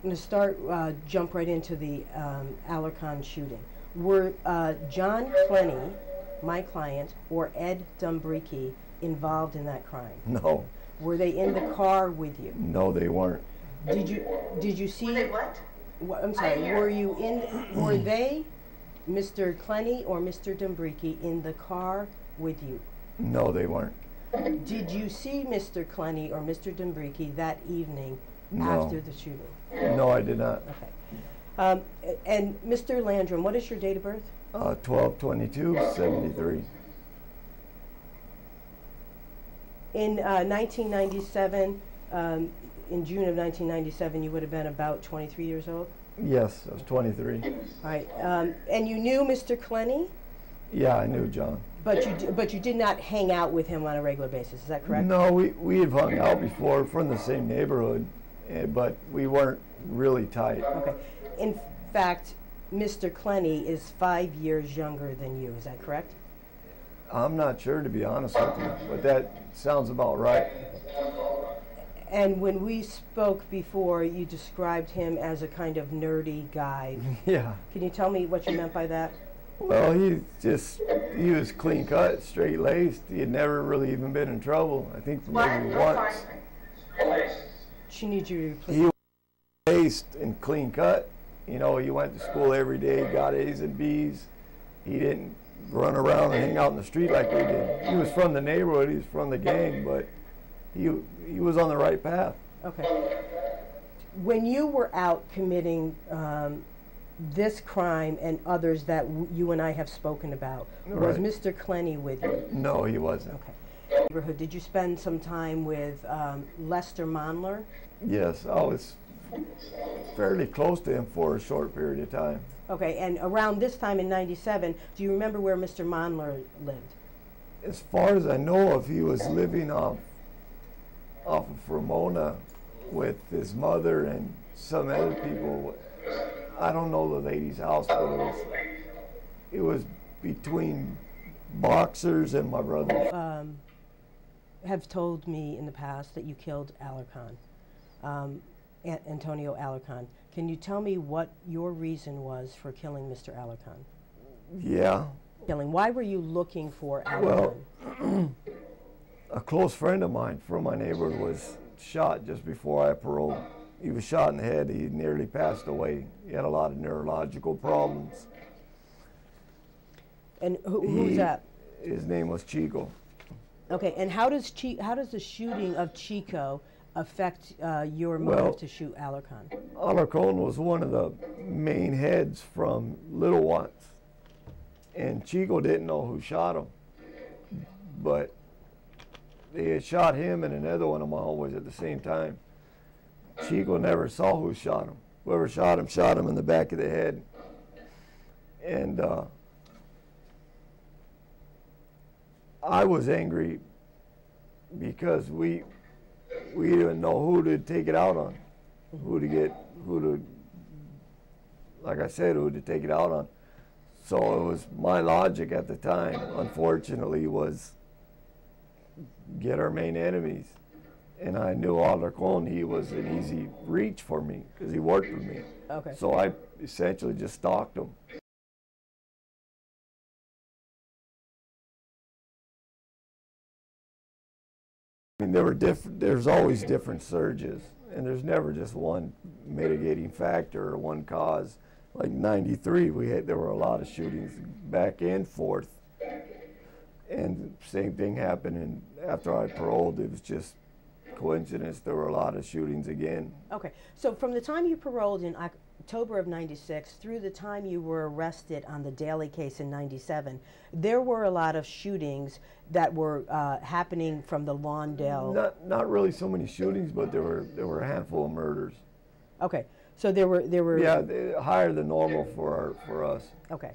going to start, jump right into the Alarcon shooting. Were John Klene, my client, or Ed Dumbricky involved in that crime? No. Were they in the car with you? No, they weren't. Did you see? Were they what? I'm sorry. Were you in? Were they, Mr. Klene or Mr. Dumbricky, in the car with you? No, they weren't. Did you see Mr. Klene or Mr. Dumbricky that evening No. after the shooting? No, I did not. Okay. And Mr. Landrum, what is your date of birth? 12/22/73. In 1997, in June of 1997, you would have been about 23 years old? Yes, I was 23. All right. And you knew Mr. Klene? Yeah, I knew John. But you did not hang out with him on a regular basis, is that correct? No, we have hung out before from the same neighborhood, but we weren't really tight. Okay. In fact, Mr. Klene is 5 years younger than you, is that correct? I'm not sure, to be honest with you, but that sounds about right. And when we spoke before, you described him as a kind of nerdy guy. Yeah. Can you tell me what you meant by that? Well, he was clean cut, straight laced. He had never really even been in trouble. I think maybe once. She needs you to repeat. He was laced and clean cut. You know, he went to school every day, got A's and B's. He didn't run around and hang out in the street like we did. He was from the neighborhood, he was from the gang, but he was on the right path. Okay. When you were out committing this crime and others that you and I have spoken about, was Mr. Klene with you? No, he wasn't. Okay. Neighborhood. Did you spend some time with Lester Monler? Yes, I was fairly close to him for a short period of time. Okay, and around this time in '97, do you remember where Mr. Monler lived? As far as I know of, he was living off of Ramona with his mother and some other people. I don't know the lady's house, but it was between Boxers and my brother. Have told me in the past that you killed Alarcon, Antonio Alarcon. Can you tell me what your reason was for killing Mr. Alarcon? Yeah. Why were you looking for Alarcon? Well, a close friend of mine from my neighborhood was shot just before I paroled. He was shot in the head. He nearly passed away. He had a lot of neurological problems. And who's that? His name was Chico. Okay, and how does the shooting of Chico affect your motive to shoot Alarcon? Alarcon was one of the main heads from Little Ones, and Chico didn't know who shot him, but they had shot him and another one of my homeboys at the same time. Chico never saw who shot him. Whoever shot him in the back of the head. And I was angry because we didn't know who to take it out on, like I said, who to take it out on. So it was my logic at the time, unfortunately, was get our main enemies. And I knew Alarcon, he was an easy reach for me because he worked with me. Okay. So I essentially just stalked him. I mean, there's always different surges, and there's never just one mitigating factor or one cause. Like '93, there were a lot of shootings back and forth, and same thing happened. And after I paroled, it was just coincidence. There were a lot of shootings again. Okay, so from the time you paroled in October of '96 through the time you were arrested on the Daly case in '97, there were a lot of shootings that were happening from the Lawndale. Not really so many shootings, but there were a handful of murders. Okay, so there were. Yeah, higher than normal for us. Okay.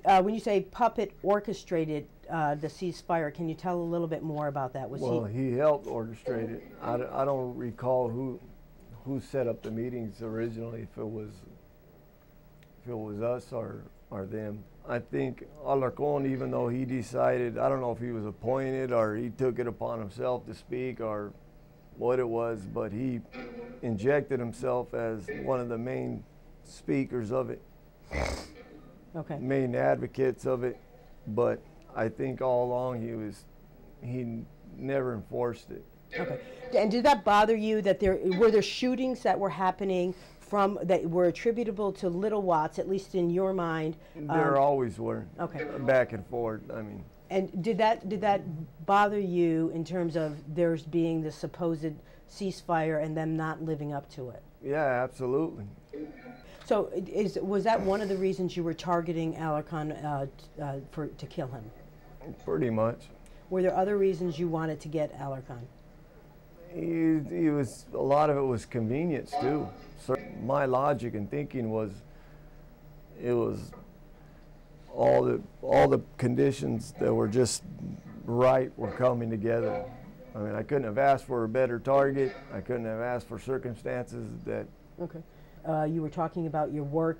When you say puppet orchestrated the ceasefire, can you tell a little bit more about that? Well, he helped orchestrate it. I don't recall who set up the meetings originally, if it was us or or them. I think Alarcon, even though he decided, I don't know if he was appointed or he took it upon himself to speak or what it was, but he injected himself as one of the main speakers of it, Okay. main advocates of it. But I think all along he never enforced it. Okay. And did that bother you that were there shootings that were happening that were attributable to Little Watts, at least in your mind? There always were. Okay. Back and forth. I mean. And did that bother you in terms of there's being the supposed ceasefire and them not living up to it? Yeah, absolutely. So was that one of the reasons you were targeting Alarcon to kill him? Pretty much. Were there other reasons you wanted to get Alarcon? He was, a lot of it was convenience too. So my logic and thinking was, it was all the conditions that were just right were coming together. I mean, I couldn't have asked for a better target. I couldn't have asked for circumstances that. Okay. You were talking about your work.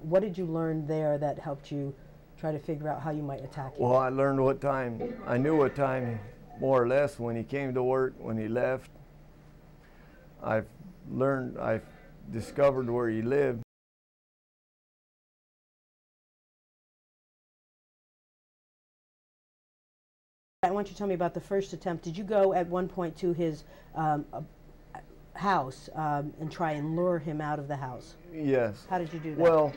What did you learn there that helped you try to figure out how you might attack him? Well, I learned what time, I knew what time, more or less, when he came to work, when he left. I've discovered where he lived. I want you to tell me about the first attempt. Did you go at one point to his house and try and lure him out of the house? Yes. How did you do that? Well,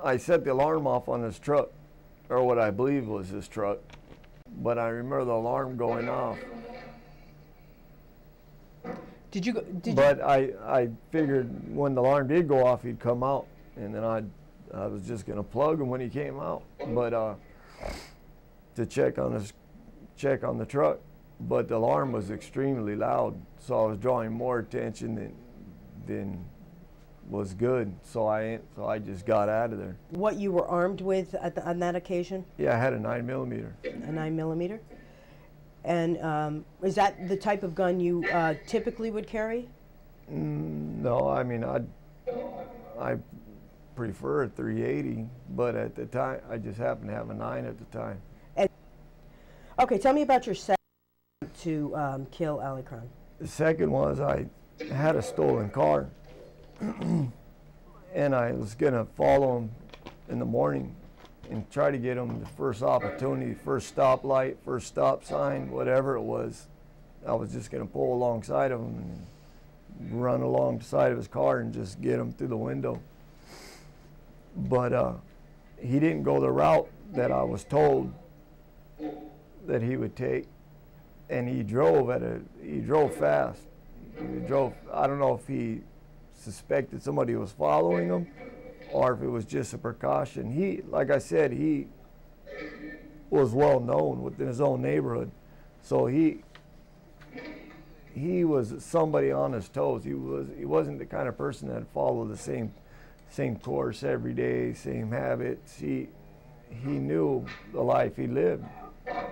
I set the alarm off on his truck, or what I believe was his truck, but I remember the alarm going off. Did you go? But I figured when the alarm did go off, he'd come out, and then I was just gonna plug him when he came out, but to check on the truck. But the alarm was extremely loud, so I was drawing more attention than was good. So I just got out of there. What you were armed with on that occasion? Yeah, I had a 9mm. A 9mm. And is that the type of gun you typically would carry? No, I mean I prefer a 380, but at the time I just happened to have a 9 at the time. And, okay, tell me about your second to kill Alarcon. The second was I had a stolen car, and I was gonna follow him in the morning and try to get him the first opportunity, first stoplight, first stop sign, whatever it was. I was just gonna pull alongside of him and run alongside of his car and just get him through the window. But he didn't go the route that I was told that he would take, and he drove fast. I don't know if he suspected somebody was following him or if it was just a precaution. Like I said, he was well known within his own neighborhood, so he was somebody on his toes. He wasn't the kind of person that followed the same course every day, same habits. He knew the life he lived.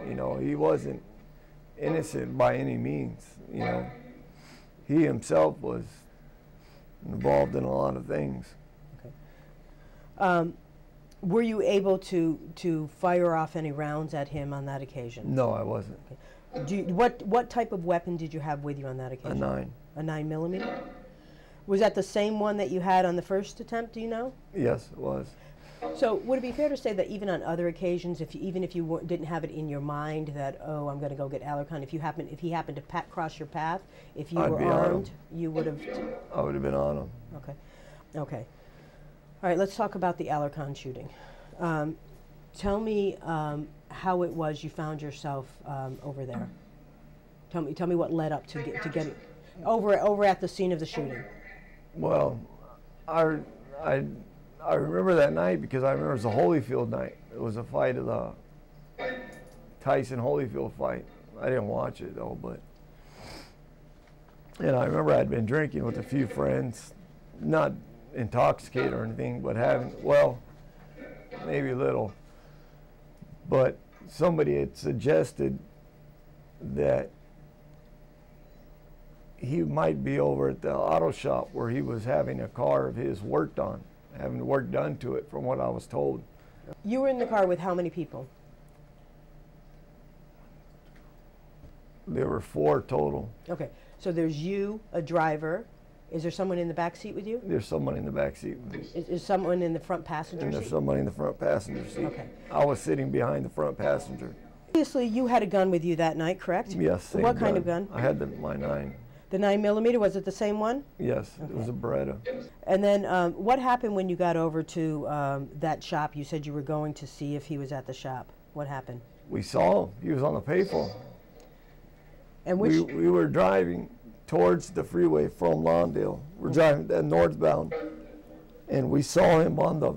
You know, he wasn't innocent by any means. You know, he himself was involved in a lot of things. Okay. Were you able to fire off any rounds at him on that occasion? No, I wasn't. Okay. What type of weapon did you have with you on that occasion? A 9. A 9mm? Was that the same one that you had on the first attempt? Do you know? Yes, it was. So would it be fair to say that even on other occasions, even if you didn't have it in your mind that, oh, I'm going to go get Alarcon, if he happened to cross your path, if you were armed, you would have? I would have been on him. Okay. Okay. All right. Let's talk about the Alarcon shooting. Tell me how it was you found yourself over there. Tell me what led up to get over at the scene of the shooting. Well, I remember that night because I remember it was a Holyfield night. It was a fight of the Tyson-Holyfield fight. I didn't watch it though, and I remember I'd been drinking with a few friends, not intoxicated or anything, but maybe a little. But somebody had suggested that he might be over at the auto shop where he was having a car of his worked on. having work done to it from what I was told. You were in the car with how many people? There were 4 total. Okay, so there's you, a driver. Is there someone in the back seat with you? There's someone in the back seat. Is someone in the front passenger And seat? there's somebody in the front passenger seat. Okay. I was sitting behind the front passenger. Obviously, you had a gun with you that night, correct? Yes, same What kind of gun? I had my 9. The 9mm, was it the same one? Yes, it was a Beretta. And then what happened when you got over to that shop? You said you were going to see if he was at the shop. What happened? We saw him. He was on the payphone. And which? We were driving towards the freeway from Lawndale. We're driving northbound, and we saw him on the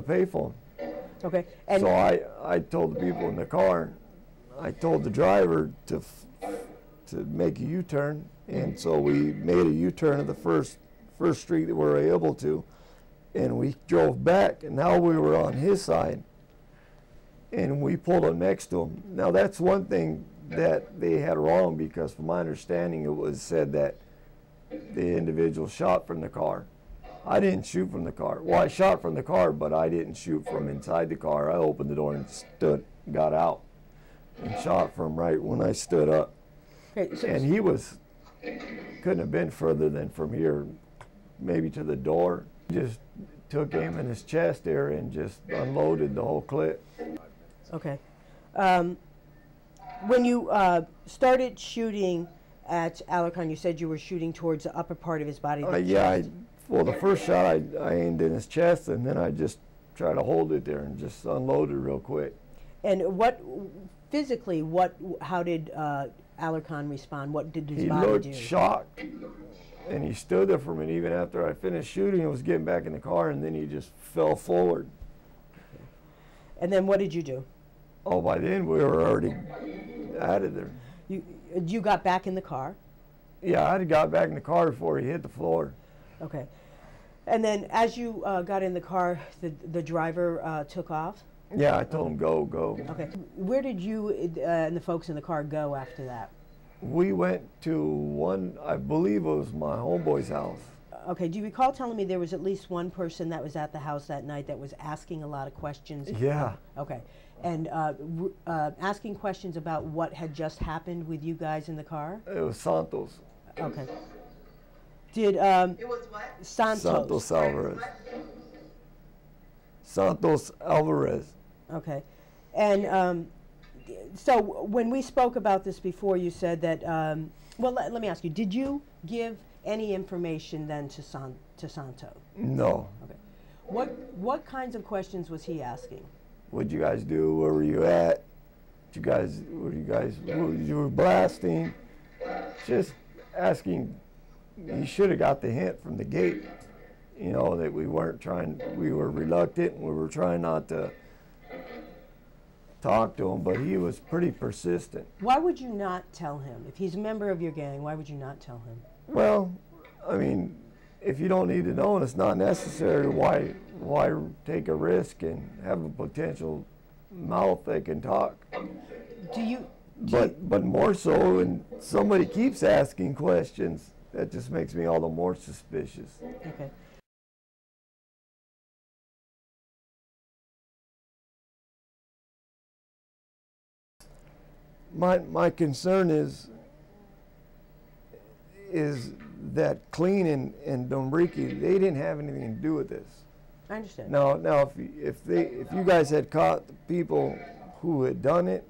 payphone. Okay. And so I told the people in the car, I told the driver to make a U-turn, and so we made a U-turn at the first street that we were able to, and we drove back, and now we were on his side, and we pulled up next to him. Now that's one thing that they had wrong, because from my understanding it was said that the individual shot from the car. I didn't shoot from the car. Well, I shot from the car, but I didn't shoot from inside the car. I opened the door and got out and shot from right when I stood up. okay, so And he couldn't have been further than from here, maybe to the door. Just took aim in his chest area and just unloaded the whole clip. okay. When you started shooting at Alarcon, you said you were shooting towards the upper part of his body. The Yeah, chest. well, the first shot I aimed in his chest, and then I just tried to hold it there and just unloaded real quick. And physically, how did Alarcon respond? What did his He body looked do? shocked, and he stood there for a minute. Even after I finished shooting, and was getting back in the car, and then he just fell forward. And then what did you do? Oh, by then we were already out of there. You got back in the car. Yeah, I had got back in the car before he hit the floor. Okay. And then as you got in the car, the driver took off? Yeah, I told him, go, go. Okay. Where did you and the folks in the car go after that? We went to I believe it was my homeboy's house. Okay. Do you recall telling me there was at least one person that was at the house that night that was asking a lot of questions? Yeah. Okay. And asking questions about what had just happened with you guys in the car? It was Santos. Okay. Did It was what? Santos Alvarez. Santos Alvarez. Okay. And so when we spoke about this before, you said that, well, let me ask you, did you give any information then to Santo? No. Okay. What kinds of questions was he asking? What'd you guys do? Where were you at? You were blasting. Just asking. You should have got the hint from the gate, you know, that we were reluctant, and we were trying not to talk to him, but he was pretty persistent. Why would you not tell him? If he's a member of your gang, why would you not tell him? Well, I mean, if you don't need to know and it's not necessary, why take a risk and have a potential mouth that can talk? But more so when somebody keeps asking questions, that just makes me all the more suspicious. Okay. My concern is that Klene and Dombriki, they didn't have anything to do with this. I understand. Now, if you guys had caught the people who had done it,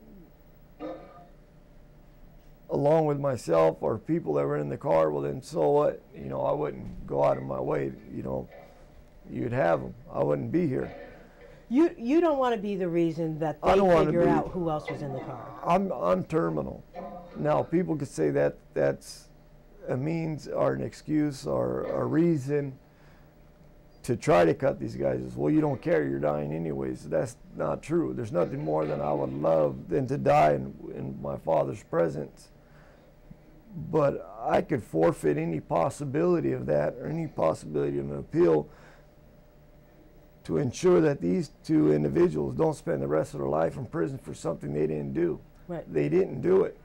along with myself or people that were in the car, well then so what? You know, I wouldn't go out of my way. You know, you'd have them. I wouldn't be here. You don't want to be the reason that they figure out who else was in the car. I'm terminal. Now people could say that that's a means or an excuse or a reason to try to cut these guys. Well, you don't care, you're dying anyways. That's not true. There's nothing more than I would love than to die in my father's presence. But I could forfeit any possibility of that or any possibility of an appeal to ensure that these two individuals don't spend the rest of their life in prison for something they didn't do. Right. They didn't do it.